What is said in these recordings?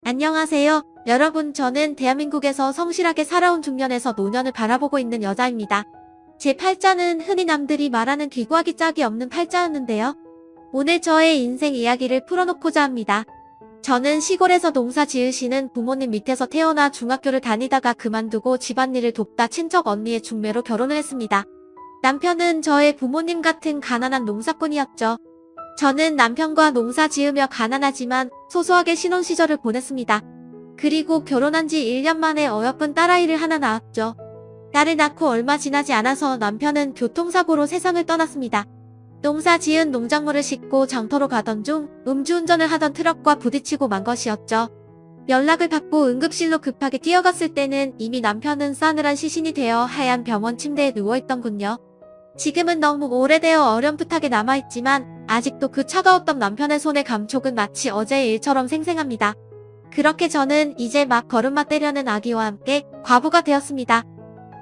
안녕하세요. 여러분, 저는 대한민국에서 성실하게 살아온 중년에서 노년을 바라보고 있는 여자입니다. 제 팔자는 흔히 남들이 말하는 귀구하기 짝이 없는 팔자였는데요. 오늘 저의 인생 이야기를 풀어놓고자 합니다. 저는 시골에서 농사 지으시는 부모님 밑에서 태어나 중학교를 다니다가 그만두고 집안일을 돕다 친척 언니의 중매로 결혼을 했습니다. 남편은 저의 부모님 같은 가난한 농사꾼이었죠. 저는 남편과 농사 지으며 가난하지만 소소하게 신혼시절을 보냈습니다. 그리고 결혼한 지 1년 만에 어여쁜 딸아이를 하나 낳았죠. 딸을 낳고 얼마 지나지 않아서 남편은 교통사고로 세상을 떠났습니다. 농사 지은 농작물을 싣고 장터로 가던 중 음주운전을 하던 트럭과 부딪히고 만 것이었죠. 연락을 받고 응급실로 급하게 뛰어갔을 때는 이미 남편은 싸늘한 시신이 되어 하얀 병원 침대에 누워있던군요. 지금은 너무 오래되어 어렴풋하게 남아있지만 아직도 그 차가웠던 남편의 손의 감촉은 마치 어제의 일처럼 생생합니다. 그렇게 저는 이제 막 걸음마 떼려는 아기와 함께 과부가 되었습니다.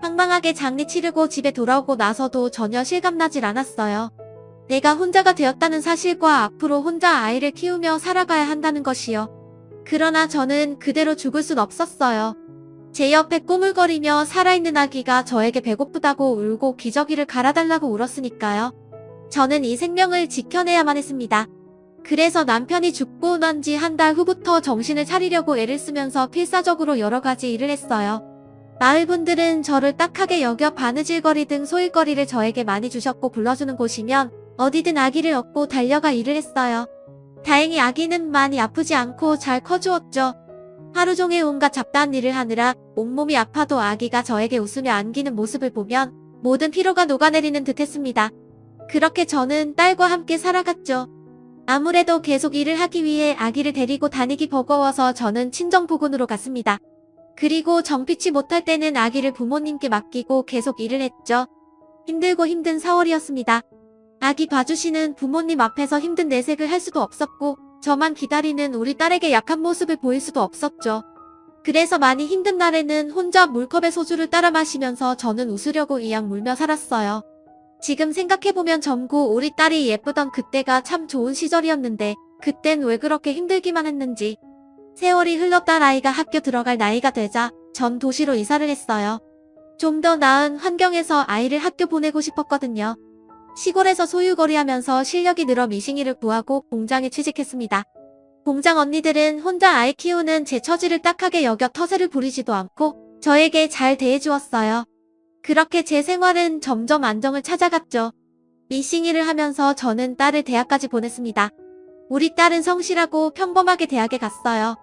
황망하게 장례 치르고 집에 돌아오고 나서도 전혀 실감나질 않았어요. 내가 혼자가 되었다는 사실과 앞으로 혼자 아이를 키우며 살아가야 한다는 것이요. 그러나 저는 그대로 죽을 순 없었어요. 제 옆에 꼬물거리며 살아있는 아기가 저에게 배고프다고 울고 기저귀를 갈아달라고 울었으니까요. 저는 이 생명을 지켜내야만 했습니다. 그래서 남편이 죽고 난 지 한 달 후부터 정신을 차리려고 애를 쓰면서 필사적으로 여러 가지 일을 했어요. 마을 분들은 저를 딱하게 여겨 바느질거리 등 소일거리를 저에게 많이 주셨고 불러주는 곳이면 어디든 아기를 업고 달려가 일을 했어요. 다행히 아기는 많이 아프지 않고 잘 커주었죠. 하루 종일 온갖 잡다한 일을 하느라 온몸이 아파도 아기가 저에게 웃으며 안기는 모습을 보면 모든 피로가 녹아내리는 듯 했습니다. 그렇게 저는 딸과 함께 살아갔죠. 아무래도 계속 일을 하기 위해 아기를 데리고 다니기 버거워서 저는 친정부근으로 갔습니다. 그리고 정피치 못할 때는 아기를 부모님께 맡기고 계속 일을 했죠. 힘들고 힘든 4월이었습니다. 아기 봐주시는 부모님 앞에서 힘든 내색을 할 수도 없었고 저만 기다리는 우리 딸에게 약한 모습을 보일 수도 없었죠. 그래서 많이 힘든 날에는 혼자 물컵에 소주를 따라 마시면서 저는 웃으려고 이악 물며 살았어요. 지금 생각해보면 젊고 우리 딸이 예쁘던 그때가 참 좋은 시절이었는데 그땐 왜 그렇게 힘들기만 했는지. 세월이 흘러 딸아이가 학교 들어갈 나이가 되자 전 도시로 이사를 했어요. 좀 더 나은 환경에서 아이를 학교 보내고 싶었거든요. 시골에서 소유거리하면서 실력이 늘어 미싱이를 구하고 공장에 취직했습니다. 공장 언니들은 혼자 아이 키우는 제 처지를 딱하게 여겨 터세를 부리지도 않고 저에게 잘 대해주었어요. 그렇게 제 생활은 점점 안정을 찾아갔죠. 미싱이를 하면서 저는 딸을 대학까지 보냈습니다. 우리 딸은 성실하고 평범하게 대학에 갔어요.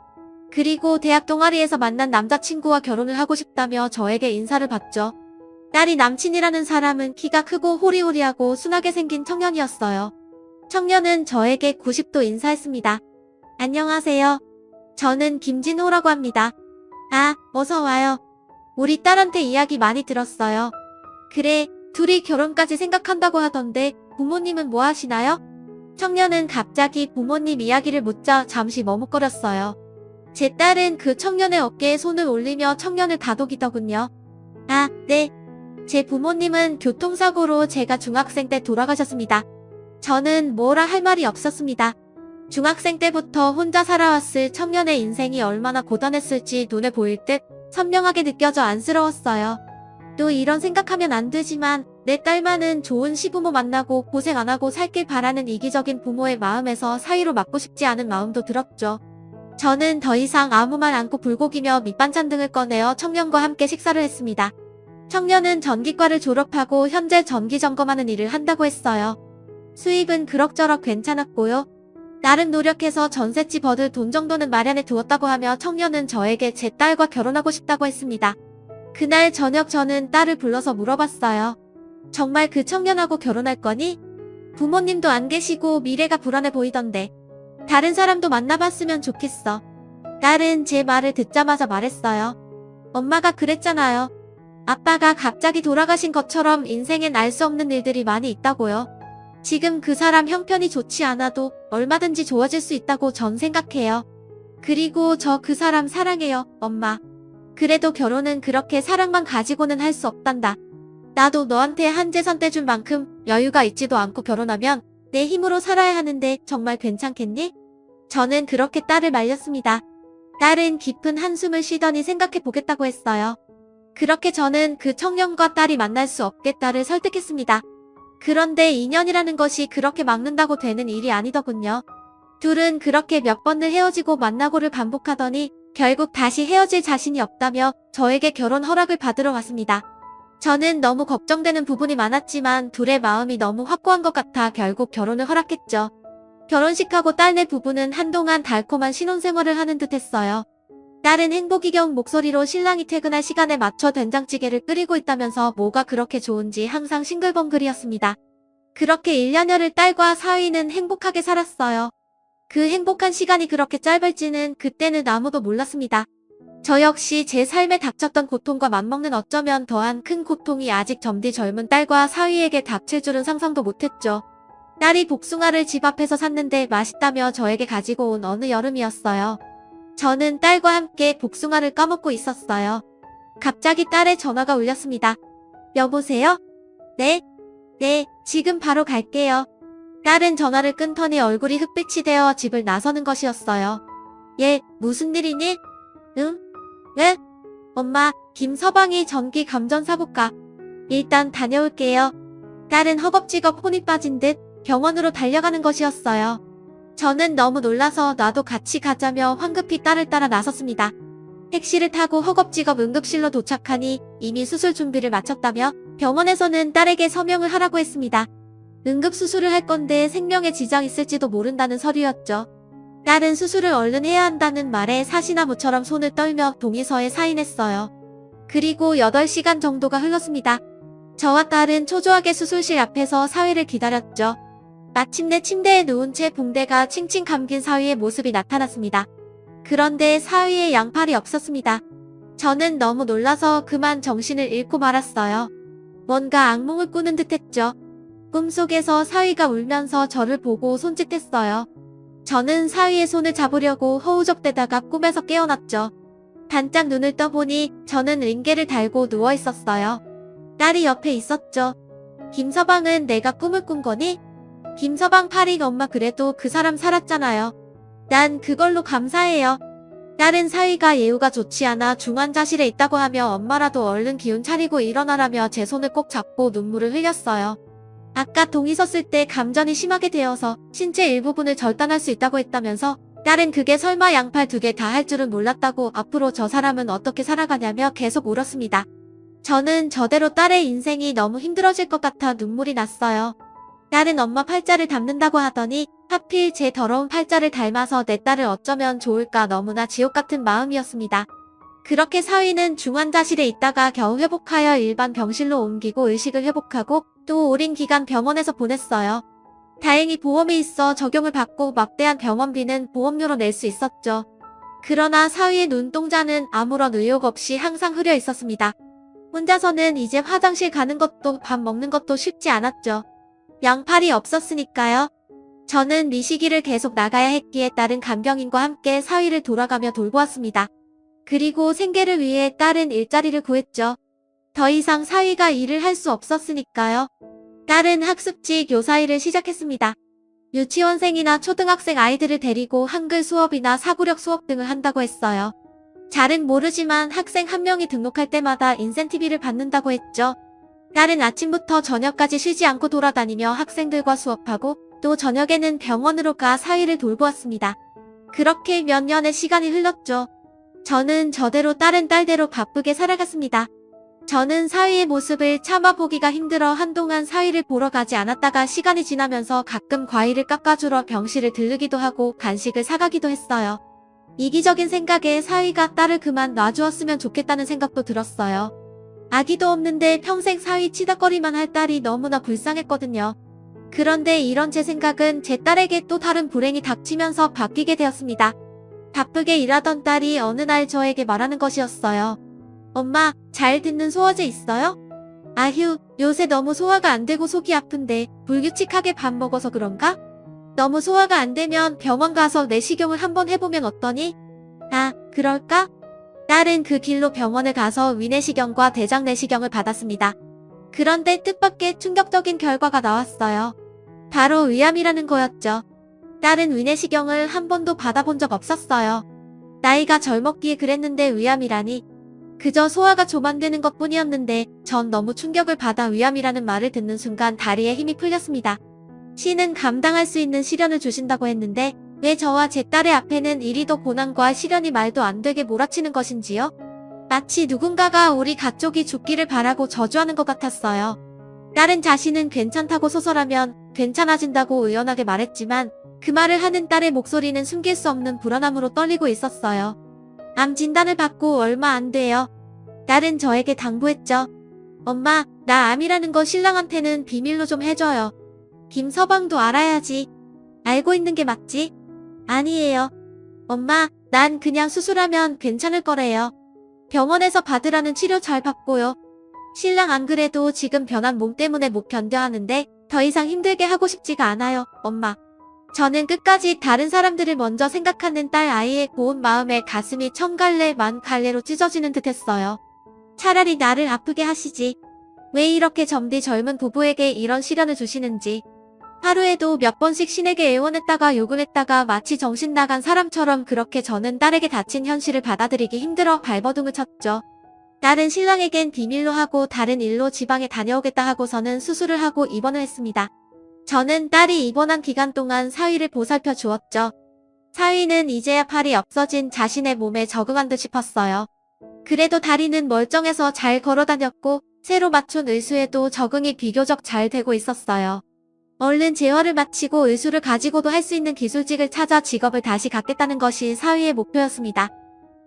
그리고 대학 동아리에서 만난 남자친구와 결혼을 하고 싶다며 저에게 인사를 받죠. 딸이 남친이라는 사람은 키가 크고 호리호리하고 순하게 생긴 청년이었어요. 청년은 저에게 90도 인사했습니다. 안녕하세요. 저는 김진호라고 합니다. 아, 어서 와요. 우리 딸한테 이야기 많이 들었어요. 그래, 둘이 결혼까지 생각한다고 하던데 부모님은 뭐 하시나요? 청년은 갑자기 부모님 이야기를 묻자 잠시 머뭇거렸어요. 제 딸은 그 청년의 어깨에 손을 올리며 청년을 다독이더군요. 아, 네. 제 부모님은 교통사고로 제가 중학생 때 돌아가셨습니다. 저는 뭐라 할 말이 없었습니다. 중학생 때부터 혼자 살아왔을 청년의 인생이 얼마나 고단했을지 눈에 보일 듯 선명하게 느껴져 안쓰러웠어요. 또 이런 생각하면 안 되지만 내 딸만은 좋은 시부모 만나고 고생 안 하고 살길 바라는 이기적인 부모의 마음에서 사위로 맞고 싶지 않은 마음도 들었죠. 저는 더 이상 아무 말 않고 불고기며 밑반찬 등을 꺼내어 청년과 함께 식사를 했습니다. 청년은 전기과를 졸업하고 현재 전기 점검하는 일을 한다고 했어요. 수입은 그럭저럭 괜찮았고요. 나름 노력해서 전셋집 얻을 돈 정도는 마련해 두었다고 하며 청년은 저에게 제 딸과 결혼하고 싶다고 했습니다. 그날 저녁 저는 딸을 불러서 물어봤어요. 정말 그 청년하고 결혼할 거니? 부모님도 안 계시고 미래가 불안해 보이던데. 다른 사람도 만나봤으면 좋겠어. 딸은 제 말을 듣자마자 말했어요. 엄마가 그랬잖아요. 아빠가 갑자기 돌아가신 것처럼 인생엔 알 수 없는 일들이 많이 있다고요. 지금 그 사람 형편이 좋지 않아도 얼마든지 좋아질 수 있다고 전 생각해요. 그리고 저 그 사람 사랑해요, 엄마. 그래도 결혼은 그렇게 사랑만 가지고는 할 수 없단다. 나도 너한테 한 재산 떼준 만큼 여유가 있지도 않고 결혼하면 내 힘으로 살아야 하는데 정말 괜찮겠니? 저는 그렇게 딸을 말렸습니다. 딸은 깊은 한숨을 쉬더니 생각해 보겠다고 했어요. 그렇게 저는 그 청년과 딸이 만날 수 없겠다를 설득했습니다. 그런데 인연이라는 것이 그렇게 막는다고 되는 일이 아니더군요. 둘은 그렇게 몇 번을 헤어지고 만나고를 반복하더니 결국 다시 헤어질 자신이 없다며 저에게 결혼 허락을 받으러 왔습니다. 저는 너무 걱정되는 부분이 많았지만 둘의 마음이 너무 확고한 것 같아 결국 결혼을 허락했죠. 결혼식하고 딸네 부부는 한동안 달콤한 신혼생활을 하는 듯 했어요. 딸은 행복이 겨운 목소리로 신랑이 퇴근할 시간에 맞춰 된장찌개를 끓이고 있다면서 뭐가 그렇게 좋은지 항상 싱글벙글이었습니다. 그렇게 1년여를 딸과 사위는 행복하게 살았어요. 그 행복한 시간이 그렇게 짧을지는 그때는 아무도 몰랐습니다. 저 역시 제 삶에 닥쳤던 고통과 맞먹는 어쩌면 더한 큰 고통이 아직 젊디 젊은 딸과 사위에게 닥칠 줄은 상상도 못했죠. 딸이 복숭아를 집 앞에서 샀는데 맛있다며 저에게 가지고 온 어느 여름이었어요. 저는 딸과 함께 복숭아를 까먹고 있었어요. 갑자기 딸의 전화가 울렸습니다. 여보세요? 네? 네, 지금 바로 갈게요. 딸은 전화를 끊더니 얼굴이 흑빛이 되어 집을 나서는 것이었어요. 얘, 무슨 일이니? 응? 왜? 엄마, 김서방이 전기 감전 사고가. 일단 다녀올게요. 딸은 허겁지겁 혼이 빠진 듯 병원으로 달려가는 것이었어요. 저는 너무 놀라서 나도 같이 가자며 황급히 딸을 따라 나섰습니다. 택시를 타고 허겁지겁 응급실로 도착하니 이미 수술 준비를 마쳤다며 병원에서는 딸에게 서명을 하라고 했습니다. 응급수술을 할 건데 생명에 지장 있을지도 모른다는 서류였죠. 딸은 수술을 얼른 해야 한다는 말에 사시나무처럼 손을 떨며 동의서에 사인했어요. 그리고 8시간 정도가 흘렀습니다. 저와 딸은 초조하게 수술실 앞에서 사위를 기다렸죠. 마침내 침대에 누운 채 붕대가 칭칭 감긴 사위의 모습이 나타났습니다. 그런데 사위의 양팔이 없었습니다. 저는 너무 놀라서 그만 정신을 잃고 말았어요. 뭔가 악몽을 꾸는 듯했죠. 꿈속에서 사위가 울면서 저를 보고 손짓했어요. 저는 사위의 손을 잡으려고 허우적대다가 꿈에서 깨어났죠. 반짝 눈을 떠보니 저는 링게를 달고 누워있었어요. 딸이 옆에 있었죠. 김서방은 내가 꿈을 꾼 거니? 김서방 팔이 엄마 그래도 그 사람 살았잖아요. 난 그걸로 감사해요. 딸은 사위가 예후가 좋지 않아 중환자실에 있다고 하며 엄마라도 얼른 기운 차리고 일어나라며 제 손을 꼭 잡고 눈물을 흘렸어요. 아까 동의서 쓸 때 감전이 심하게 되어서 신체 일부분을 절단할 수 있다고 했다면서 딸은 그게 설마 양팔 2개 다 할 줄은 몰랐다고 앞으로 저 사람은 어떻게 살아가냐며 계속 울었습니다. 저는 저대로 딸의 인생이 너무 힘들어질 것 같아 눈물이 났어요. 딸은 엄마 팔자를 닮는다고 하더니 하필 제 더러운 팔자를 닮아서 내 딸을 어쩌면 좋을까 너무나 지옥 같은 마음이었습니다. 그렇게 사위는 중환자실에 있다가 겨우 회복하여 일반 병실로 옮기고 의식을 회복하고 또 오랜 기간 병원에서 보냈어요. 다행히 보험이 있어 적용을 받고 막대한 병원비는 보험료로 낼 수 있었죠. 그러나 사위의 눈동자는 아무런 의욕 없이 항상 흐려 있었습니다. 혼자서는 이제 화장실 가는 것도 밥 먹는 것도 쉽지 않았죠. 양팔이 없었으니까요. 저는 미시기를 계속 나가야 했기에 딸은 간병인과 함께 사위를 돌아가며 돌보았습니다. 그리고 생계를 위해 딸은 일자리를 구했죠. 더 이상 사위가 일을 할 수 없었으니까요. 딸은 학습지 교사 일을 시작했습니다. 유치원생이나 초등학생 아이들을 데리고 한글 수업이나 사고력 수업 등을 한다고 했어요. 잘은 모르지만 학생 한 명이 등록할 때마다 인센티비를 받는다고 했죠. 딸은 아침부터 저녁까지 쉬지 않고 돌아다니며 학생들과 수업하고 또 저녁에는 병원으로 가 사위를 돌보았습니다. 그렇게 몇 년의 시간이 흘렀죠. 저는 저대로 딸은 딸대로 바쁘게 살아갔습니다. 저는 사위의 모습을 참아보기가 힘들어 한동안 사위를 보러 가지 않았다가 시간이 지나면서 가끔 과일을 깎아주러 병실을 들르기도 하고 간식을 사가기도 했어요. 이기적인 생각에 사위가 딸을 그만 놔주었으면 좋겠다는 생각도 들었어요. 아기도 없는데 평생 사위 치닥거리만 할 딸이 너무나 불쌍했거든요. 그런데 이런 제 생각은 제 딸에게 또 다른 불행이 닥치면서 바뀌게 되었습니다. 바쁘게 일하던 딸이 어느 날 저에게 말하는 것이었어요. 엄마, 잘 듣는 소화제 있어요? 아휴, 요새 너무 소화가 안 되고 속이 아픈데 불규칙하게 밥 먹어서 그런가? 너무 소화가 안 되면 병원 가서 내시경을 한번 해보면 어떠니? 아, 그럴까? 딸은 그 길로 병원을 가서 위내시경과 대장 내시경을 받았습니다. 그런데 뜻밖의 충격적인 결과가 나왔어요. 바로 위암이라는 거였죠. 딸은 위내시경을 한 번도 받아본 적 없었어요. 나이가 젊었기에 그랬는데 위암이라니. 그저 소화가 좀 안 되는 것뿐이었는데 전 너무 충격을 받아 위암이라는 말을 듣는 순간 다리에 힘이 풀렸습니다. 신은 감당할 수 있는 시련을 주신다고 했는데 왜 저와 제 딸의 앞에는 이리도 고난과 시련이 말도 안 되게 몰아치는 것인지요? 마치 누군가가 우리 가족이 죽기를 바라고 저주하는 것 같았어요. 딸은 자신은 괜찮다고 소설하면 괜찮아진다고 의연하게 말했지만 그 말을 하는 딸의 목소리는 숨길 수 없는 불안함으로 떨리고 있었어요. 암 진단을 받고 얼마 안 돼요. 딸은 저에게 당부했죠. 엄마, 나 암이라는 거 신랑한테는 비밀로 좀 해줘요. 김서방도 알아야지. 알고 있는 게 맞지? 아니에요. 엄마, 난 그냥 수술하면 괜찮을 거래요. 병원에서 받으라는 치료 잘 받고요. 신랑 안 그래도 지금 변한 몸 때문에 못 견뎌 하는데 더 이상 힘들게 하고 싶지가 않아요, 엄마. 저는 끝까지 다른 사람들을 먼저 생각하는 딸 아이의 고운 마음에 가슴이 천갈래 만갈래로 찢어지는 듯 했어요. 차라리 나를 아프게 하시지. 왜 이렇게 점디 젊은 부부에게 이런 시련을 주시는지. 하루에도 몇 번씩 신에게 애원했다가 욕을 했다가 마치 정신 나간 사람처럼 그렇게 저는 딸에게 닥친 현실을 받아들이기 힘들어 발버둥을 쳤죠. 딸은 신랑에겐 비밀로 하고 다른 일로 지방에 다녀오겠다 하고서는 수술을 하고 입원을 했습니다. 저는 딸이 입원한 기간 동안 사위를 보살펴 주었죠. 사위는 이제야 팔이 없어진 자신의 몸에 적응한 듯 싶었어요. 그래도 다리는 멀쩡해서 잘 걸어다녔고 새로 맞춘 의수에도 적응이 비교적 잘 되고 있었어요. 얼른 재활을 마치고 의수를 가지고도 할 수 있는 기술직을 찾아 직업을 다시 갖겠다는 것이 사위의 목표였습니다.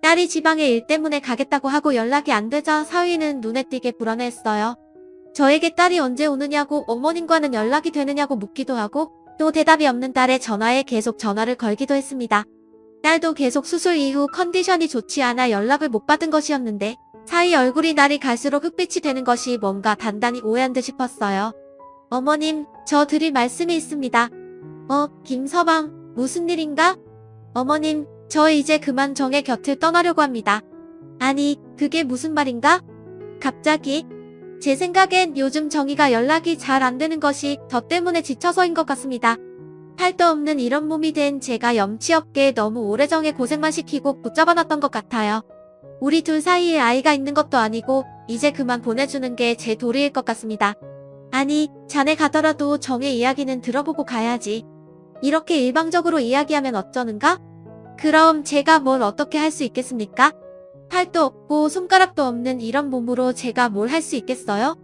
딸이 지방에 일 때문에 가겠다고 하고 연락이 안 되자 사위는 눈에 띄게 불안해했어요. 저에게 딸이 언제 오느냐고 어머님과는 연락이 되느냐고 묻기도 하고 또 대답이 없는 딸의 전화에 계속 전화를 걸기도 했습니다. 딸도 계속 수술 이후 컨디션이 좋지 않아 연락을 못 받은 것이었는데 사위 얼굴이 날이 갈수록 흑빛이 되는 것이 뭔가 단단히 오해한 듯 싶었어요. 어머님, 저 드릴 말씀이 있습니다. 김서방, 무슨 일인가? 어머님, 저 이제 그만 정의 곁을 떠나려고 합니다. 아니, 그게 무슨 말인가? 갑자기? 제 생각엔 요즘 정의가 연락이 잘 안 되는 것이 저 때문에 지쳐서인 것 같습니다. 팔도 없는 이런 몸이 된 제가 염치 없게 너무 오래 정에 고생만 시키고 붙잡아놨던 것 같아요. 우리 둘 사이에 아이가 있는 것도 아니고 이제 그만 보내주는 게 제 도리일 것 같습니다. 아니, 자네 가더라도 정의 이야기는 들어보고 가야지. 이렇게 일방적으로 이야기하면 어쩌는가? 그럼 제가 뭘 어떻게 할 수 있겠습니까? 팔도 없고 손가락도 없는 이런 몸으로 제가 뭘 할 수 있겠어요?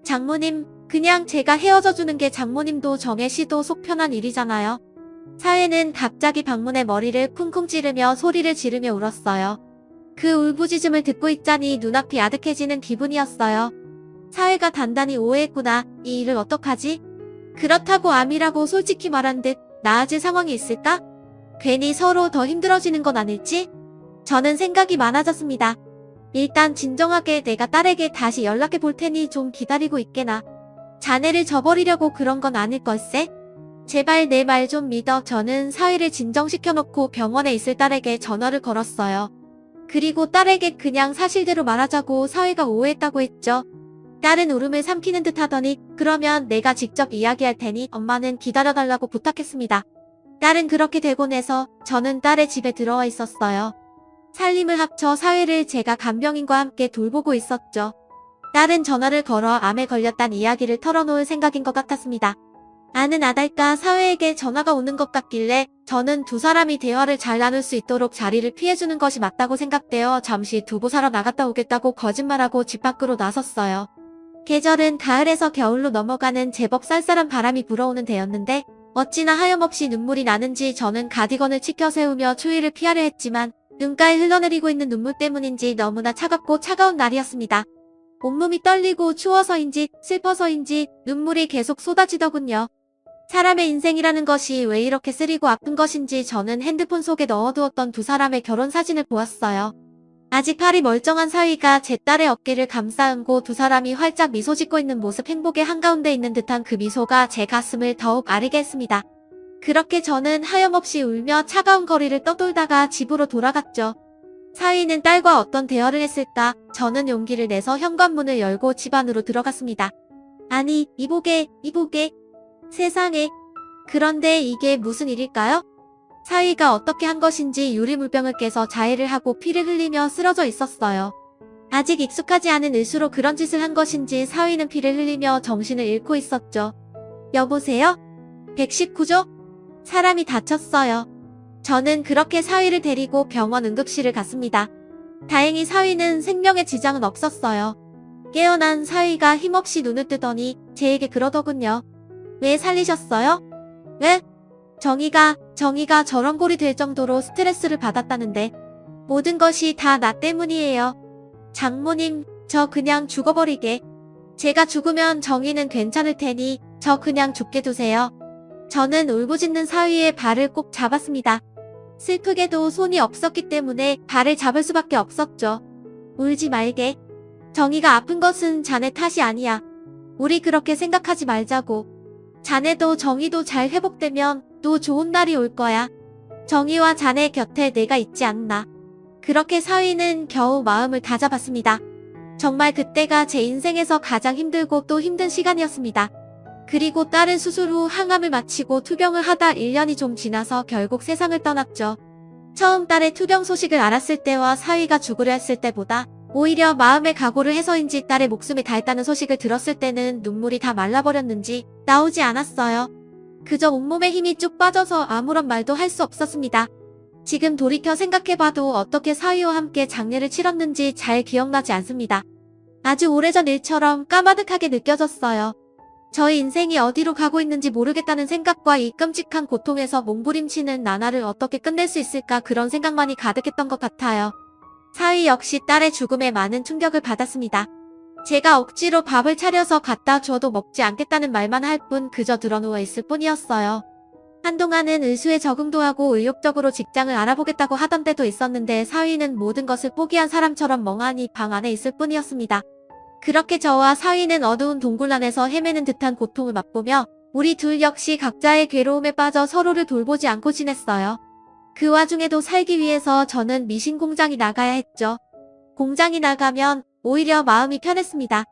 장모님, 그냥 제가 헤어져 주는 게 장모님도 정혜 씨도 속 편한 일이잖아요. 사회는 갑자기 방문의 머리를 쿵쿵 찌르며 소리를 지르며 울었어요. 그 울부짖음을 듣고 있자니 눈앞이 아득해지는 기분이었어요. 사회가 단단히 오해했구나. 이 일을 어떡하지? 그렇다고 암이라고 솔직히 말한 듯 나아질 상황이 있을까? 괜히 서로 더 힘들어지는 건 아닐지? 저는 생각이 많아졌습니다. 일단 진정하게 내가 딸에게 다시 연락해 볼 테니 좀 기다리고 있게나. 자네를 저버리려고 그런 건 아닐 걸세? 제발 내 말 좀 믿어. 저는 사위를 진정시켜놓고 병원에 있을 딸에게 전화를 걸었어요. 그리고 딸에게 그냥 사실대로 말하자고 사위가 오해했다고 했죠. 딸은 울음을 삼키는 듯 하더니 그러면 내가 직접 이야기할 테니 엄마는 기다려달라고 부탁했습니다. 딸은 그렇게 되고 나서 저는 딸의 집에 들어와 있었어요. 살림을 합쳐 사회를 제가 간병인과 함께 돌보고 있었죠. 딸은 전화를 걸어 암에 걸렸단 이야기를 털어놓을 생각인 것 같았습니다. 아는 아달까 사회에게 전화가 오는 것 같길래 저는 두 사람이 대화를 잘 나눌 수 있도록 자리를 피해주는 것이 맞다고 생각되어 잠시 두부 사러 나갔다 오겠다고 거짓말하고 집 밖으로 나섰어요. 계절은 가을에서 겨울로 넘어가는 제법 쌀쌀한 바람이 불어오는 때였는데 어찌나 하염없이 눈물이 나는지 저는 가디건을 치켜 세우며 추위를 피하려 했지만 눈가에 흘러내리고 있는 눈물 때문인지 너무나 차갑고 차가운 날이었습니다. 온몸이 떨리고 추워서인지 슬퍼서인지 눈물이 계속 쏟아지더군요. 사람의 인생이라는 것이 왜 이렇게 쓰리고 아픈 것인지 저는 핸드폰 속에 넣어두었던 두 사람의 결혼 사진을 보았어요. 아직 팔이 멀쩡한 사위가 제 딸의 어깨를 감싸 안고 두 사람이 활짝 미소 짓고 있는 모습 행복의 한가운데 있는 듯한 그 미소가 제 가슴을 더욱 아리게 했습니다. 그렇게 저는 하염없이 울며 차가운 거리를 떠돌다가 집으로 돌아갔죠. 사위는 딸과 어떤 대화를 했을까? 저는 용기를 내서 현관문을 열고 집 안으로 들어갔습니다. 아니, 이보게. 세상에. 그런데 이게 무슨 일일까요? 사위가 어떻게 한 것인지 유리물병을 깨서 자해를 하고 피를 흘리며 쓰러져 있었어요. 아직 익숙하지 않은 의수로 그런 짓을 한 것인지 사위는 피를 흘리며 정신을 잃고 있었죠. 여보세요? 119조? 사람이 다쳤어요. 저는 그렇게 사위를 데리고 병원 응급실을 갔습니다. 다행히 사위는 생명에 지장은 없었어요. 깨어난 사위가 힘없이 눈을 뜨더니 제에게 그러더군요. 왜 살리셨어요? 왜? 정의가 저런 꼴이 될 정도로 스트레스를 받았다는데 모든 것이 다 나 때문이에요. 장모님, 저 그냥 죽어버리게. 제가 죽으면 정의는 괜찮을 테니 저 그냥 죽게 두세요. 저는 울부짖는 사위의 발을 꼭 잡았습니다. 슬프게도 손이 없었기 때문에 발을 잡을 수밖에 없었죠. 울지 말게. 정의가 아픈 것은 자네 탓이 아니야. 우리 그렇게 생각하지 말자고. 자네도 정의도 잘 회복되면 또 좋은 날이 올 거야. 정의와 자네 곁에 내가 있지 않나. 그렇게 사위는 겨우 마음을 다잡았습니다. 정말 그때가 제 인생에서 가장 힘들고 또 힘든 시간이었습니다. 그리고 딸은 수술 후 항암을 마치고 투병을 하다 1년이 좀 지나서 결국 세상을 떠났죠. 처음 딸의 투병 소식을 알았을 때와 사위가 죽으려 했을 때보다 오히려 마음의 각오를 해서인지 딸의 목숨이 다했다는 소식을 들었을 때는 눈물이 다 말라버렸는지 나오지 않았어요. 그저 온몸에 힘이 쭉 빠져서 아무런 말도 할 수 없었습니다. 지금 돌이켜 생각해봐도 어떻게 사위와 함께 장례를 치렀는지 잘 기억나지 않습니다. 아주 오래전 일처럼 까마득하게 느껴졌어요. 저의 인생이 어디로 가고 있는지 모르겠다는 생각과 이 끔찍한 고통에서 몸부림치는 나날을 어떻게 끝낼 수 있을까 그런 생각만이 가득했던 것 같아요. 사위 역시 딸의 죽음에 많은 충격을 받았습니다. 제가 억지로 밥을 차려서 갖다 줘도 먹지 않겠다는 말만 할 뿐 그저 드러누워 있을 뿐이었어요. 한동안은 의수에 적응도 하고 의욕적으로 직장을 알아보겠다고 하던 때도 있었는데 사위는 모든 것을 포기한 사람처럼 멍하니 방 안에 있을 뿐이었습니다. 그렇게 저와 사위는 어두운 동굴 안에서 헤매는 듯한 고통을 맛보며 우리 둘 역시 각자의 괴로움에 빠져 서로를 돌보지 않고 지냈어요. 그 와중에도 살기 위해서 저는 미신 공장이 나가야 했죠. 공장이 나가면 오히려 마음이 편했습니다.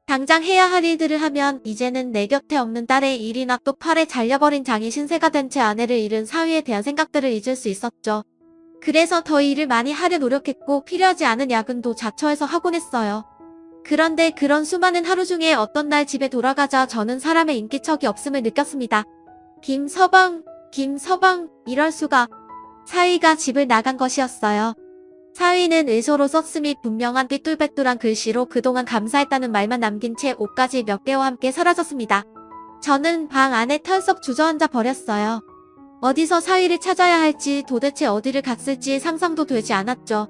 당장 해야 할 일들을 하면 이제는 내 곁에 없는 딸의 일이나 또 팔에 잘려버린 장이 신세가 된 채 아내를 잃은 사위에 대한 생각들을 잊을 수 있었죠. 그래서 더 일을 많이 하려 노력했고 필요하지 않은 야근도 자처해서 하곤 했어요. 그런데 그런 수많은 하루 중에 어떤 날 집에 돌아가자 저는 사람의 인기척이 없음을 느꼈습니다. 김서방, 이럴 수가. 사위가 집을 나간 것이었어요. 사위는 의소로 썼음이 분명한 삐뚤빼뚤한 글씨로 그동안 감사했다는 말만 남긴 채 옷까지 몇 개와 함께 사라졌습니다. 저는 방 안에 털썩 주저앉아 버렸어요. 어디서 사위를 찾아야 할지 도대체 어디를 갔을지 상상도 되지 않았죠.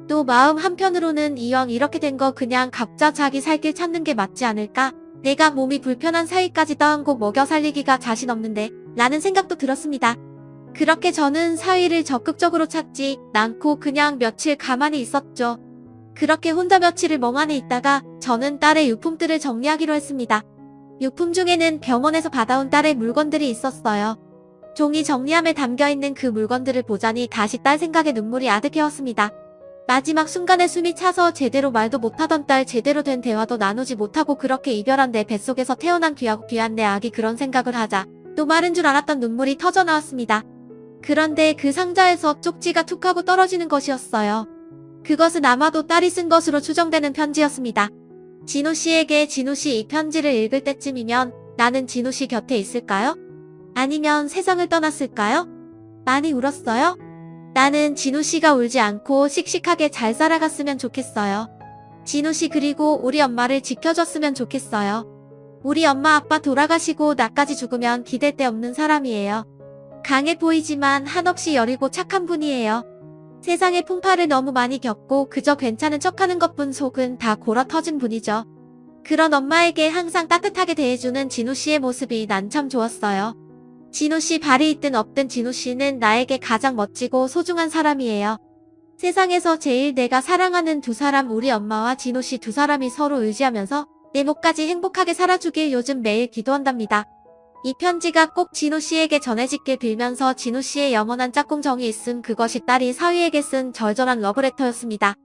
또 마음 한편으로는 이왕 이렇게 된 거 그냥 각자 자기 살 길 찾는 게 맞지 않을까? 내가 몸이 불편한 사위까지 떠안고 먹여 살리기가 자신 없는데 라는 생각도 들었습니다. 그렇게 저는 사위를 적극적으로 찾지 않고 그냥 며칠 가만히 있었죠. 그렇게 혼자 며칠을 멍하니 있다가 저는 딸의 유품들을 정리하기로 했습니다. 유품 중에는 병원에서 받아온 딸의 물건들이 있었어요. 종이 정리함에 담겨있는 그 물건들을 보자니 다시 딸 생각에 눈물이 아득해왔습니다. 마지막 순간에 숨이 차서 제대로 말도 못하던 딸 제대로 된 대화도 나누지 못하고 그렇게 이별한 내 뱃속에서 태어난 귀하고 귀한 내 아기 그런 생각을 하자 또 마른 줄 알았던 눈물이 터져나왔습니다. 그런데 그 상자에서 쪽지가 툭 하고 떨어지는 것이었어요. 그것은 아마도 딸이 쓴 것으로 추정되는 편지였습니다. 진우씨에게 진우씨 이 편지를 읽을 때쯤이면 나는 진우씨 곁에 있을까요? 아니면 세상을 떠났을까요? 많이 울었어요? 나는 진우씨가 울지 않고 씩씩하게 잘 살아갔으면 좋겠어요. 진우씨 그리고 우리 엄마를 지켜줬으면 좋겠어요. 우리 엄마 아빠 돌아가시고 나까지 죽으면 기댈 데 없는 사람이에요. 강해 보이지만 한없이 여리고 착한 분이에요. 세상의 풍파를 너무 많이 겪고 그저 괜찮은 척하는 것뿐 속은 다 골아터진 분이죠. 그런 엄마에게 항상 따뜻하게 대해주는 진우씨의 모습이 난 참 좋았어요. 진우씨 발이 있든 없든 진우씨는 나에게 가장 멋지고 소중한 사람이에요. 세상에서 제일 내가 사랑하는 두 사람 우리 엄마와 진우씨 두 사람이 서로 의지하면서 내 목까지 행복하게 살아주길 요즘 매일 기도한답니다. 이 편지가 꼭 진우씨에게 전해지길 빌면서 진우씨의 영원한 짝꿍 정이 있음 그것이 딸이 사위에게 쓴 절절한 러브레터였습니다.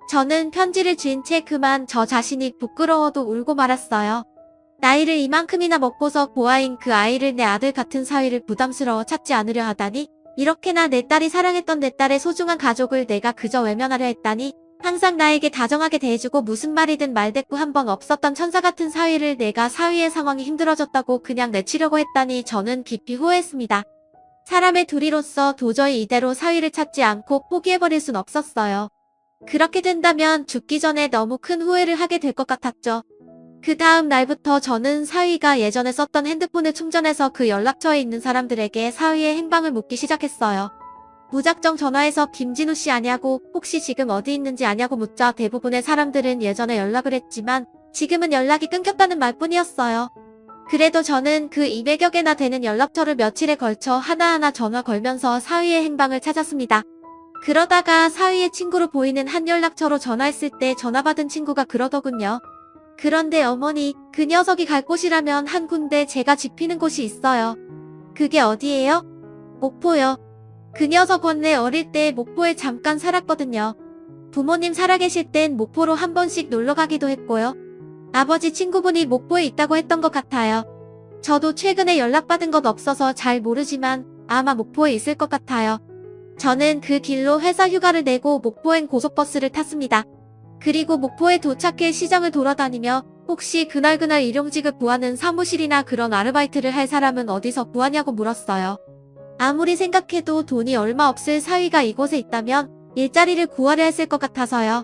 저는 편지를 쥔 채 그만 저 자신이 부끄러워도 울고 말았어요. 나이를 이만큼이나 먹고서 고아인 그 아이를 내 아들 같은 사위를 부담스러워 찾지 않으려 하다니 이렇게나 내 딸이 사랑했던 내 딸의 소중한 가족을 내가 그저 외면하려 했다니 항상 나에게 다정하게 대해주고 무슨 말이든 말대꾸 한 번 없었던 천사 같은 사위를 내가 사위의 상황이 힘들어졌다고 그냥 내치려고 했다니 저는 깊이 후회했습니다. 사람의 둘이로서 도저히 이대로 사위를 찾지 않고 포기해버릴 순 없었어요. 그렇게 된다면 죽기 전에 너무 큰 후회를 하게 될 것 같았죠. 그 다음 날부터 저는 사위가 예전에 썼던 핸드폰을 충전해서 그 연락처에 있는 사람들에게 사위의 행방을 묻기 시작했어요. 무작정 전화해서 김진우 씨 아냐고, 혹시 지금 어디 있는지 아냐고 묻자 대부분의 사람들은 예전에 연락을 했지만 지금은 연락이 끊겼다는 말뿐이었어요. 그래도 저는 그 200여 개나 되는 연락처를 며칠에 걸쳐 하나하나 전화 걸면서 사위의 행방을 찾았습니다. 그러다가 사위의 친구로 보이는 한 연락처로 전화했을 때 전화 받은 친구가 그러더군요. 그런데 어머니, 그 녀석이 갈 곳이라면 한 군데 제가 짚히는 곳이 있어요. 그게 어디예요? 목포요. 그 녀석 원래 어릴 때 목포에 잠깐 살았거든요. 부모님 살아계실 땐 목포로 한 번씩 놀러 가기도 했고요. 아버지 친구분이 목포에 있다고 했던 것 같아요. 저도 최근에 연락받은 것 없어서 잘 모르지만 아마 목포에 있을 것 같아요. 저는 그 길로 회사 휴가를 내고 목포행 고속버스를 탔습니다. 그리고 목포에 도착해 시장을 돌아다니며 혹시 그날 일용직을 구하는 사무실이나 그런 아르바이트를 할 사람은 어디서 구하냐고 물었어요. 아무리 생각해도 돈이 얼마 없을 사위가 이곳에 있다면 일자리를 구하려 했을 것 같아서요.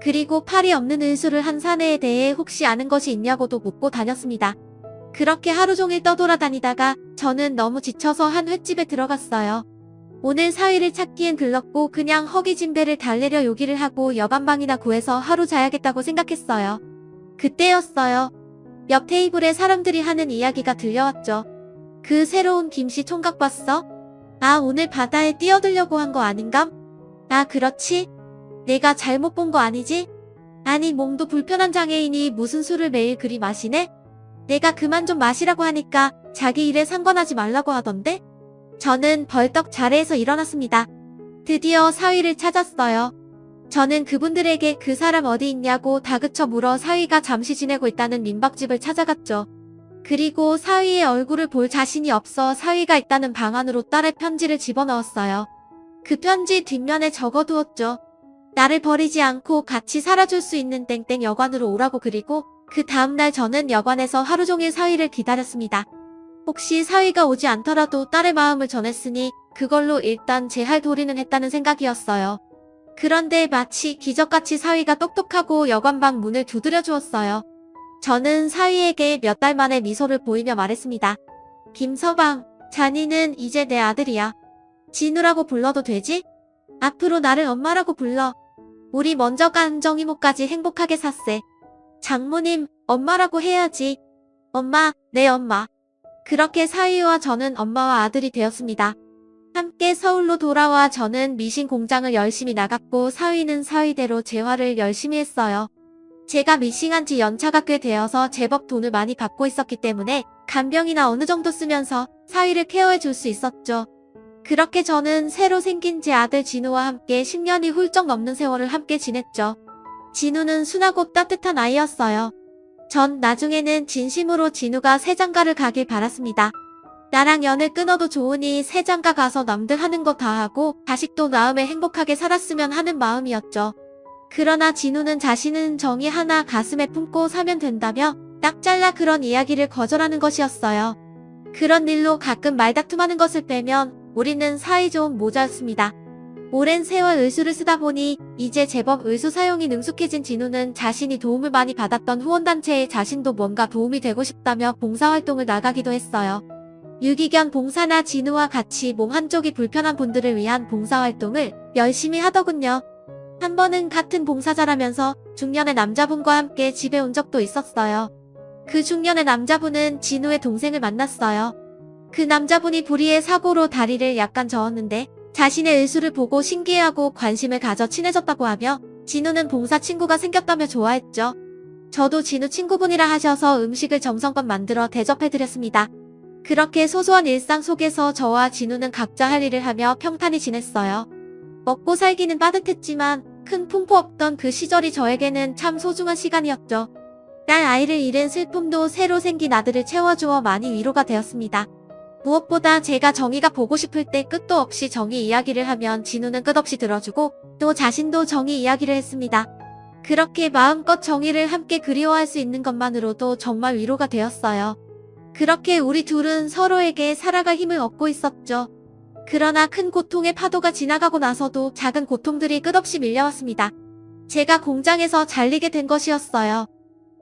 그리고 팔이 없는 의수를 한 사내에 대해 혹시 아는 것이 있냐고도 묻고 다녔습니다. 그렇게 하루 종일 떠돌아다니다가 저는 너무 지쳐서 한 횟집에 들어갔어요. 오늘 사위를 찾기엔 글렀고 그냥 허기진배를 달래려 요기를 하고 여간방이나 구해서 하루 자야겠다고 생각했어요. 그때였어요. 옆 테이블에 사람들이 하는 이야기가 들려왔죠. 그 새로운 김씨 총각 봤어? 아, 오늘 바다에 뛰어들려고 한 거 아닌감? 아, 그렇지? 내가 잘못 본 거 아니지? 아니, 몸도 불편한 장애인이 무슨 술을 매일 그리 마시네? 내가 그만 좀 마시라고 하니까 자기 일에 상관하지 말라고 하던데? 저는 벌떡 자리에서 일어났습니다. 드디어 사위를 찾았어요. 저는 그분들에게 그 사람 어디 있냐고 다그쳐 물어 사위가 잠시 지내고 있다는 민박집을 찾아갔죠. 그리고 사위의 얼굴을 볼 자신이 없어 사위가 있다는 방 안으로 딸의 편지를 집어넣었어요. 그 편지 뒷면에 적어두었죠. 나를 버리지 않고 같이 살아줄 수 있는 땡땡 여관으로 오라고. 그리고 그 다음날 저는 여관에서 하루 종일 사위를 기다렸습니다. 혹시 사위가 오지 않더라도 딸의 마음을 전했으니 그걸로 일단 제 할 도리는 했다는 생각이었어요. 그런데 마치 기적같이 사위가 똑똑하고 여관방 문을 두드려 주었어요. 저는 사위에게 몇 달 만에 미소를 보이며 말했습니다. 김서방, 자니는 이제 내 아들이야. 진우라고 불러도 되지? 앞으로 나를 엄마라고 불러. 우리 먼저 간 정이모까지 행복하게 샀세. 장모님, 엄마라고 해야지. 엄마, 내 엄마. 그렇게 사위와 저는 엄마와 아들이 되었습니다. 함께 서울로 돌아와 저는 미신 공장을 열심히 나갔고 사위는 사위대로 재활을 열심히 했어요. 제가 미싱한 지 연차가 꽤 되어서 제법 돈을 많이 받고 있었기 때문에 간병이나 어느 정도 쓰면서 사위를 케어해 줄 수 있었죠. 그렇게 저는 새로 생긴 제 아들 진우와 함께 10년이 훌쩍 넘는 세월을 함께 지냈죠. 진우는 순하고 따뜻한 아이였어요. 전 나중에는 진심으로 진우가 새장가를 가길 바랐습니다. 나랑 연을 끊어도 좋으니 새장가 가서 남들 하는 거 다 하고 자식도 낳음에 행복하게 살았으면 하는 마음이었죠. 그러나 진우는 자신은 정이 하나 가슴에 품고 사면 된다며 딱 잘라 그런 이야기를 거절하는 것이었어요. 그런 일로 가끔 말다툼하는 것을 빼면 우리는 사이좋은 모자였습니다. 오랜 세월 의수를 쓰다 보니 이제 제법 의수 사용이 능숙해진 진우는 자신이 도움을 많이 받았던 후원단체에 자신도 뭔가 도움이 되고 싶다며 봉사활동을 나가기도 했어요. 유기견 봉사나 진우와 같이 몸 한쪽이 불편한 분들을 위한 봉사활동을 열심히 하더군요. 한 번은 같은 봉사자라면서 중년의 남자분과 함께 집에 온 적도 있었어요. 그 중년의 남자분은 진우의 동생을 만났어요. 그 남자분이 불의의 사고로 다리를 약간 저었는데 자신의 의수를 보고 신기해하고 관심을 가져 친해졌다고 하며 진우는 봉사 친구가 생겼다며 좋아했죠. 저도 진우 친구분이라 하셔서 음식을 정성껏 만들어 대접해드렸습니다. 그렇게 소소한 일상 속에서 저와 진우는 각자 할 일을 하며 평탄히 지냈어요. 먹고 살기는 빠듯했지만 큰 풍포 없던 그 시절이 저에게는 참 소중한 시간이었죠. 딸 아이를 잃은 슬픔도 새로 생긴 아들을 채워주어 많이 위로가 되었습니다. 무엇보다 제가 정희가 보고 싶을 때 끝도 없이 정희 이야기를 하면 진우는 끝없이 들어주고 또 자신도 정희 이야기를 했습니다. 그렇게 마음껏 정희를 함께 그리워할 수 있는 것만으로도 정말 위로가 되었어요. 그렇게 우리 둘은 서로에게 살아갈 힘을 얻고 있었죠. 그러나 큰 고통의 파도가 지나가고 나서도 작은 고통들이 끝없이 밀려왔습니다. 제가 공장에서 잘리게 된 것이었어요.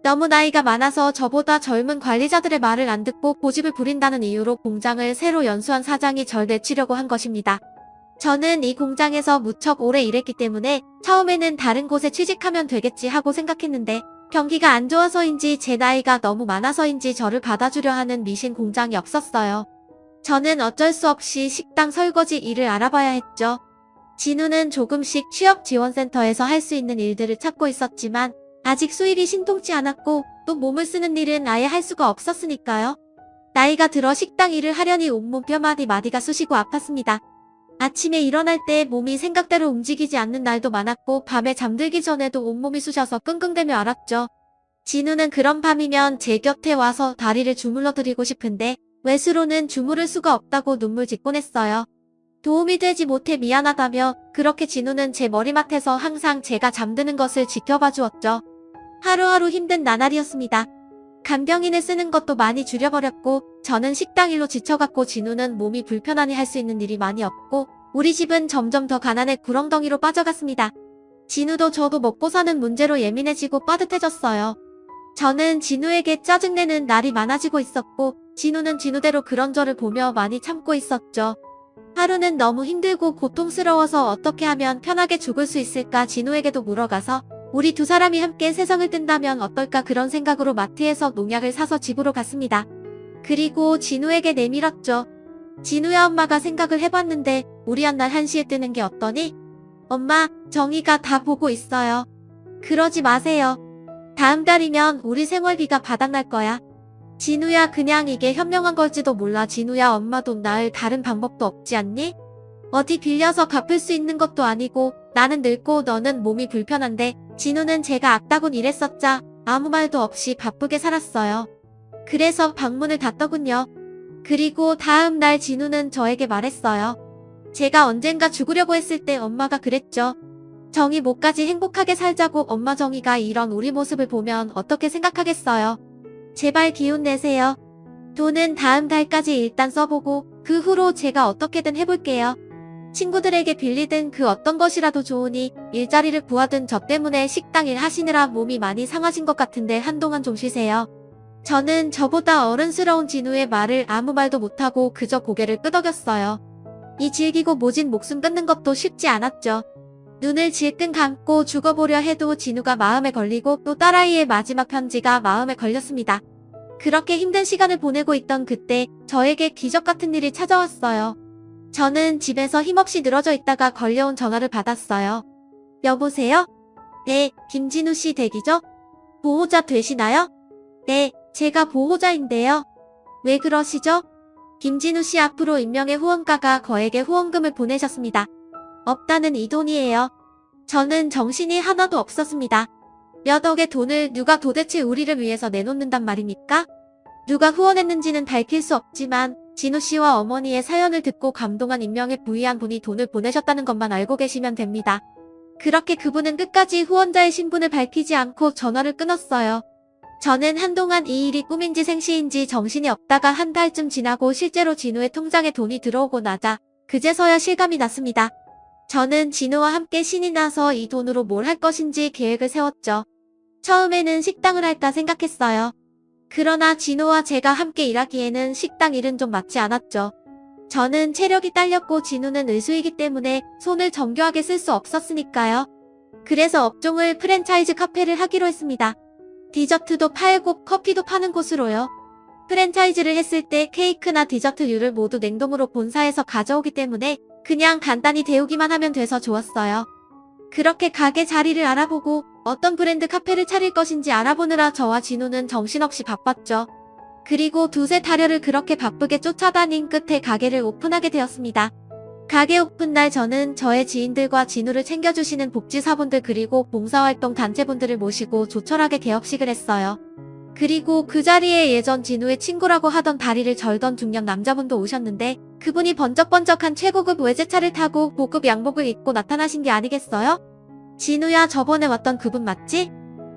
너무 나이가 많아서 저보다 젊은 관리자들의 말을 안 듣고 고집을 부린다는 이유로 공장을 새로 연수한 사장이 절 내치려고 한 것입니다. 저는 이 공장에서 무척 오래 일했기 때문에 처음에는 다른 곳에 취직하면 되겠지 하고 생각했는데 경기가 안 좋아서인지 제 나이가 너무 많아서인지 저를 받아주려 하는 미신 공장이 없었어요. 저는 어쩔 수 없이 식당 설거지 일을 알아봐야 했죠. 진우는 조금씩 취업지원센터에서 할 수 있는 일들을 찾고 있었지만 아직 수입이 신통치 않았고 또 몸을 쓰는 일은 아예 할 수가 없었으니까요. 나이가 들어 식당 일을 하려니 온몸 뼈마디 마디가 쑤시고 아팠습니다. 아침에 일어날 때 몸이 생각대로 움직이지 않는 날도 많았고 밤에 잠들기 전에도 온몸이 쑤셔서 끙끙대며 앓았죠. 진우는 그런 밤이면 제 곁에 와서 다리를 주물러 드리고 싶은데 외수로는 주무를 수가 없다고 눈물 짓곤 했어요. 도움이 되지 못해 미안하다며 그렇게 진우는 제 머리맡에서 항상 제가 잠드는 것을 지켜봐 주었죠. 하루하루 힘든 나날이었습니다. 간병인을 쓰는 것도 많이 줄여버렸고 저는 식당 일로 지쳐갔고 진우는 몸이 불편하니 할 수 있는 일이 많이 없고 우리 집은 점점 더 가난의 구렁텅이로 빠져갔습니다. 진우도 저도 먹고 사는 문제로 예민해지고 빠듯해졌어요. 저는 진우에게 짜증내는 날이 많아지고 있었고 진우는 진우대로 그런 저를 보며 많이 참고 있었죠. 하루는 너무 힘들고 고통스러워서 어떻게 하면 편하게 죽을 수 있을까 진우에게도 물어가서 우리 두 사람이 함께 세상을 뜬다면 어떨까 그런 생각으로 마트에서 농약을 사서 집으로 갔습니다. 그리고 진우에게 내밀었죠. 진우야 엄마가 생각을 해봤는데 우리 한 날 1시에 뜨는 게 어떠니? 엄마, 정희가 다 보고 있어요. 그러지 마세요. 다음 달이면 우리 생활비가 바닥날 거야. 진우야 그냥 이게 현명한 걸지도 몰라. 진우야 엄마 돈 낳을 다른 방법도 없지 않니? 어디 빌려서 갚을 수 있는 것도 아니고 나는 늙고 너는 몸이 불편한데 진우는 제가 악다군 일했었자 아무 말도 없이 바쁘게 살았어요. 그래서 방문을 닫더군요. 그리고 다음 날 진우는 저에게 말했어요. 제가 언젠가 죽으려고 했을 때 엄마가 그랬죠. 정희 뭐까지 행복하게 살자고. 엄마 정희가 이런 우리 모습을 보면 어떻게 생각하겠어요. 제발 기운 내세요. 돈은 다음 달까지 일단 써보고 그 후로 제가 어떻게든 해볼게요. 친구들에게 빌리든 그 어떤 것이라도 좋으니 일자리를 구하든 저 때문에 식당 일 하시느라 몸이 많이 상하신 것 같은데 한동안 좀 쉬세요. 저는 저보다 어른스러운 진우의 말을 아무 말도 못하고 그저 고개를 끄덕였어요. 이 질기고 모진 목숨 끊는 것도 쉽지 않았죠. 눈을 질끈 감고 죽어보려 해도 진우가 마음에 걸리고 또 딸아이의 마지막 편지가 마음에 걸렸습니다. 그렇게 힘든 시간을 보내고 있던 그때 저에게 기적 같은 일이 찾아왔어요. 저는 집에서 힘없이 늘어져 있다가 걸려온 전화를 받았어요. 여보세요? 네, 김진우 씨 댁이죠? 보호자 되시나요? 네, 제가 보호자인데요. 왜 그러시죠? 김진우 씨 앞으로 익명의 후원가가 거액의 후원금을 보내셨습니다. 없다는 이 돈이에요. 저는 정신이 하나도 없었습니다. 몇 억의 돈을 누가 도대체 우리를 위해서 내놓는단 말입니까? 누가 후원했는지는 밝힐 수 없지만 진우 씨와 어머니의 사연을 듣고 감동한 익명에 부의한 분이 돈을 보내셨다는 것만 알고 계시면 됩니다. 그렇게 그분은 끝까지 후원자의 신분을 밝히지 않고 전화를 끊었어요. 저는 한동안 이 일이 꿈인지 생시인지 정신이 없다가 한 달쯤 지나고 실제로 진우의 통장에 돈이 들어오고 나자 그제서야 실감이 났습니다. 저는 진우와 함께 신이 나서 이 돈으로 뭘 할 것인지 계획을 세웠죠. 처음에는 식당을 할까 생각했어요. 그러나 진우와 제가 함께 일하기에는 식당 일은 좀 맞지 않았죠. 저는 체력이 딸렸고 진우는 의수이기 때문에 손을 정교하게 쓸 수 없었으니까요. 그래서 업종을 프랜차이즈 카페를 하기로 했습니다. 디저트도 팔고 커피도 파는 곳으로요. 프랜차이즈를 했을 때 케이크나 디저트류를 모두 냉동으로 본사에서 가져오기 때문에 그냥 간단히 데우기만 하면 돼서 좋았어요. 그렇게 가게 자리를 알아보고 어떤 브랜드 카페를 차릴 것인지 알아보느라 저와 진우는 정신없이 바빴죠. 그리고 두세 달여를 그렇게 바쁘게 쫓아다닌 끝에 가게를 오픈하게 되었습니다. 가게 오픈 날 저는 저의 지인들과 진우를 챙겨주시는 복지사분들 그리고 봉사활동 단체분들을 모시고 조촐하게 개업식을 했어요. 그리고 그 자리에 예전 진우의 친구라고 하던 다리를 절던 중년 남자분도 오셨는데 그분이 번쩍번쩍한 최고급 외제차를 타고 고급 양복을 입고 나타나신 게 아니겠어요? 진우야, 저번에 왔던 그분 맞지?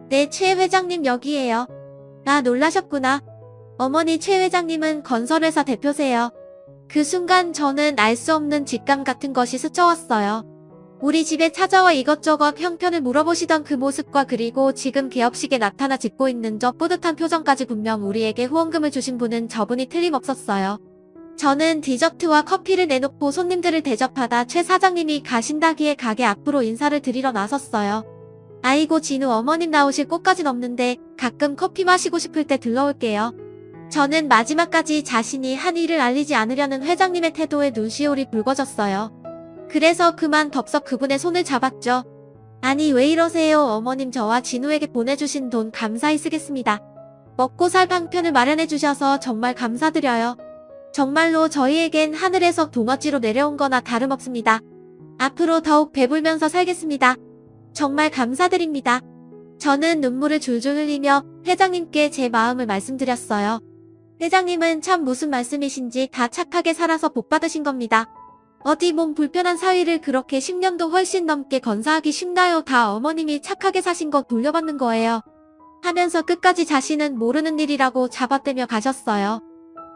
네, 최 회장님 여기에요. 아, 놀라셨구나. 어머니, 최 회장님은 건설회사 대표세요. 그 순간 저는 알 수 없는 직감 같은 것이 스쳐왔어요. 우리 집에 찾아와 이것저것 형편을 물어보시던 그 모습과 그리고 지금 개업식에 나타나 짓고 있는 저 뿌듯한 표정까지 분명 우리에게 후원금을 주신 분은 저분이 틀림없었어요. 저는 디저트와 커피를 내놓고 손님들을 대접하다 최 사장님이 가신다기에 가게 앞으로 인사를 드리러 나섰어요. 아이고, 진우 어머님 나오실 곳까진 없는데 가끔 커피 마시고 싶을 때 들러올게요. 저는 마지막까지 자신이 한 일을 알리지 않으려는 회장님의 태도에 눈시울이 붉어졌어요. 그래서 그만 덥석 그분의 손을 잡았죠. 아니, 왜 이러세요? 어머님, 저와 진우에게 보내주신 돈 감사히 쓰겠습니다. 먹고 살 방편을 마련해주셔서 정말 감사드려요. 정말로 저희에겐 하늘에서 동어지로 내려온 거나 다름없습니다. 앞으로 더욱 배불면서 살겠습니다. 정말 감사드립니다. 저는 눈물을 줄줄 흘리며 회장님께 제 마음을 말씀드렸어요. 회장님은 참 무슨 말씀이신지 다 착하게 살아서 복 받으신 겁니다. 어디 몸 불편한 사위를 그렇게 10년도 훨씬 넘게 건사하기 쉽나요? 다 어머님이 착하게 사신 거 돌려받는 거예요. 하면서 끝까지 자신은 모르는 일이라고 잡아떼며 가셨어요.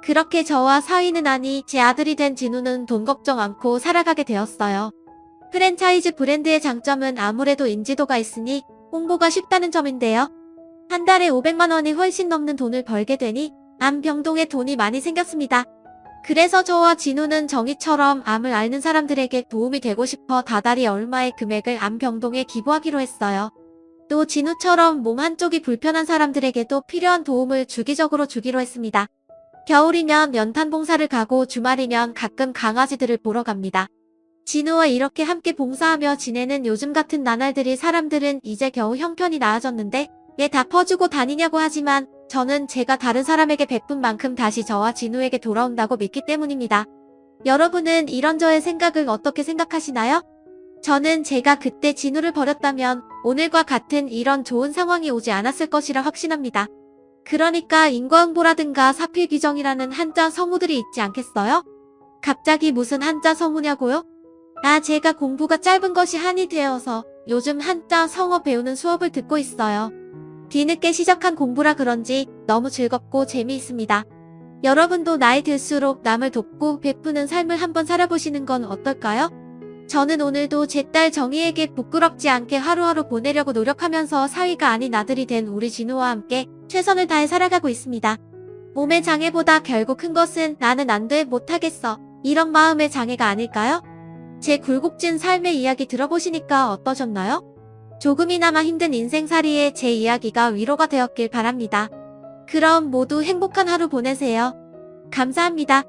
그렇게 저와 사위는 아니 제 아들이 된 진우는 돈 걱정 않고 살아가게 되었어요. 프랜차이즈 브랜드의 장점은 아무래도 인지도가 있으니 홍보가 쉽다는 점인데요. 한 달에 500만 원이 훨씬 넘는 돈을 벌게 되니 암병동에 돈이 많이 생겼습니다. 그래서 저와 진우는 정희처럼 암을 앓는 사람들에게 도움이 되고 싶어 다달이 얼마의 금액을 암병동에 기부하기로 했어요. 또 진우처럼 몸 한쪽이 불편한 사람들에게도 필요한 도움을 주기적으로 주기로 했습니다. 겨울이면 연탄 봉사를 가고 주말이면 가끔 강아지들을 보러 갑니다. 진우와 이렇게 함께 봉사하며 지내는 요즘 같은 나날들이 사람들은 이제 겨우 형편이 나아졌는데 왜 다 퍼주고 다니냐고 하지만 저는 제가 다른 사람에게 베푼 만큼 다시 저와 진우에게 돌아온다고 믿기 때문입니다. 여러분은 이런 저의 생각을 어떻게 생각하시나요? 저는 제가 그때 진우를 버렸다면 오늘과 같은 이런 좋은 상황이 오지 않았을 것이라 확신합니다. 그러니까 인과응보라든가 사필귀정이라는 한자 성우들이 있지 않겠어요? 갑자기 무슨 한자 성우냐고요? 아, 제가 공부가 짧은 것이 한이 되어서 요즘 한자 성어 배우는 수업을 듣고 있어요. 뒤늦게 시작한 공부라 그런지 너무 즐겁고 재미있습니다. 여러분도 나이 들수록 남을 돕고 베푸는 삶을 한번 살아보시는 건 어떨까요? 저는 오늘도 제 딸 정희에게 부끄럽지 않게 하루하루 보내려고 노력하면서 사위가 아닌 아들이 된 우리 진우와 함께 최선을 다해 살아가고 있습니다. 몸의 장애보다 결국 큰 것은 나는 안 돼, 못하겠어, 이런 마음의 장애가 아닐까요? 제 굴곡진 삶의 이야기 들어보시니까 어떠셨나요? 조금이나마 힘든 인생살이에 제 이야기가 위로가 되었길 바랍니다. 그럼 모두 행복한 하루 보내세요. 감사합니다.